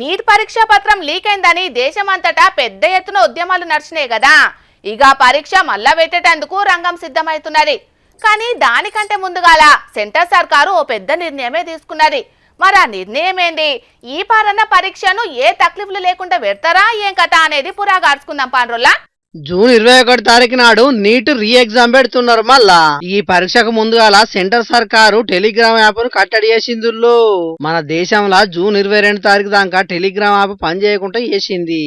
Neat పరీక్ష పత్రం leak అయిందని దేశమంతటా పెద్ద ఎత్తున ఉద్యమాలు నడిచినాయి కదా. ఇక పరీక్ష మళ్ళా పెట్టేటందుకు రంగం సిద్ధమవుతున్నది. కానీ దానికంటే ముందుగాల సెంటర్ సర్కారు ఓ పెద్ద నిర్ణయమే తీసుకున్నది. మరి ఆ నిర్ణయం ఏంది? ఈ పారన్న పరీక్షను ఏ తక్లీఫ్లు లేకుండా పెడతారా ఏం కథ అనేది పురాగార్చుకుందాం పాండ్రోల్లా. జూన్ 21 తారీఖు నాడు నీట్ రీ ఎగ్జామ్ పెడుతున్నారు. మళ్ళా ఈ పరీక్షకు ముందుగాల సెంటర్ సర్కారు టెలిగ్రామ్ యాప్ ను కట్టడి చేసిందుల్లో మన దేశంలో జూన్ 22 తారీఖు దాకా టెలిగ్రామ్ యాప్ పనిచేయకుండా చేసింది.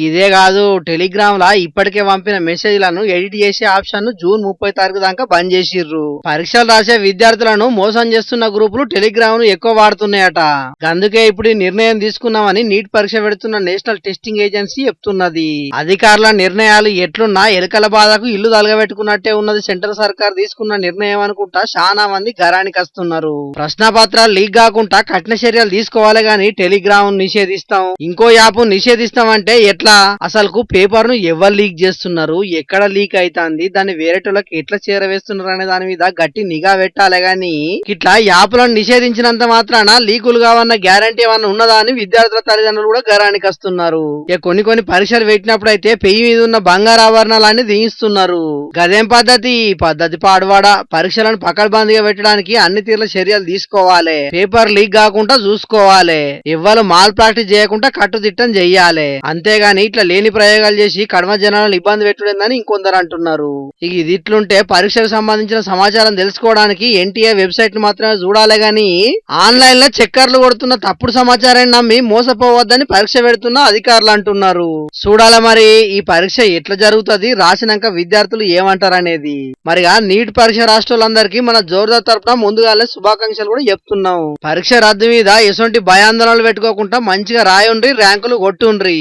ఇదే కాదు, టెలిగ్రామ్ లా ఇప్పటికే పంపిన మెసేజ్లను ఎడిట్ చేసే ఆప్షన్ ను జూన్ 30 తారీఖు దాకా బంద్ చేసిర్రు. పరీక్షలు రాసే విద్యార్థులను మోసం చేస్తున్న గ్రూపులు టెలిగ్రామ్ ను ఎక్కువ వాడుతున్నాయట. అందుకే ఇప్పుడు ఈ నిర్ణయం తీసుకున్నామని నీట్ పరీక్ష పెడుతున్న నేషనల్ టెస్టింగ్ ఏజెన్సీ చెప్తున్నది. అధికారుల నిర్ణయాలు ఎట్లున్నా ఎలుకల బాధకు ఇల్లు తలగబెట్టుకున్నట్టే ఉన్నది. సెంట్రల్ సర్కార్ తీసుకున్న నిర్ణయం అనుకుంటా చాలా మంది గరానికి వస్తున్నారు. ప్రశ్నపత్రాలు లీక్ కాకుండా కఠిన చర్యలు తీసుకోవాలి గాని టెలిగ్రామ్ నిషేధిస్తాం, ఇంకో యాప్ నిషేధిస్తాం అంటే ఎట్లా? అసలుకు పేపర్ ను ఎవరు లీక్ చేస్తున్నారు, ఎక్కడ లీక్ అవుతుంది, దాన్ని వేరేటోళ్ళకి ఎట్లా చేరవేస్తున్నారు అనే దాని మీద గట్టి నిఘా పెట్టాలి గాని ఇట్లా యాప్లను నిషేధించినంత మాత్రాన లీకులు కావన్న గ్యారంటీ ఏమన్నా ఉన్నదా అని విద్యార్థుల తల్లిదండ్రులు కూడా గరానికి వస్తున్నారు. కొన్ని పరీక్షలు పెట్టినప్పుడు అయితే పెయ్యి మీద ఉన్న బంగారు ఆభరణాలన్నీ దిగిస్తున్నారు. గదేం పద్ధతి పాడువాడ. పరీక్షలను పకడ్బందీగా పెట్టడానికి అన్ని తీర్ల చర్యలు తీసుకోవాలి. పేపర్ లీక్ కాకుండా చూసుకోవాలి. ఎవ్వరు మాల్ ప్రాక్టీస్ చేయకుండా కట్టుదిట్టం చెయ్యాలి. అంతేగాని ఇట్లా లేని ప్రయోగాలు చేసి కడమ జనాలను ఇబ్బంది పెట్టుడేందని ఇంకొందరు అంటున్నారు. ఇది ఇట్లుంటే పరీక్షకు సంబంధించిన సమాచారం తెలుసుకోవడానికి ఎన్టీఏ వెబ్సైట్ ను మాత్రమే చూడాలి గాని ఆన్లైన్ లో చక్కర్లు కొడుతున్న తప్పుడు సమాచారాన్ని నమ్మి మోసపోవద్దని పరీక్ష పెడుతున్న అధికారులు అంటున్నారు. చూడాలి మరి ఈ పరీక్ష ఎట్లా జరుగుతుంది, రాసినాక విద్యార్థులు ఏమంటారనేది. మరిగా నీట్ పరీక్ష రాష్ట్రాలందరికీ మన జోర్దార్ తరపున ముందుగానే శుభాకాంక్షలు కూడా చెప్తున్నాం. పరీక్ష రద్దు మీద ఎటువంటి భయాందోళనలు పెట్టుకోకుండా మంచిగా రాయుండ్రి, ర్యాంకులు కొట్టుండ్రి.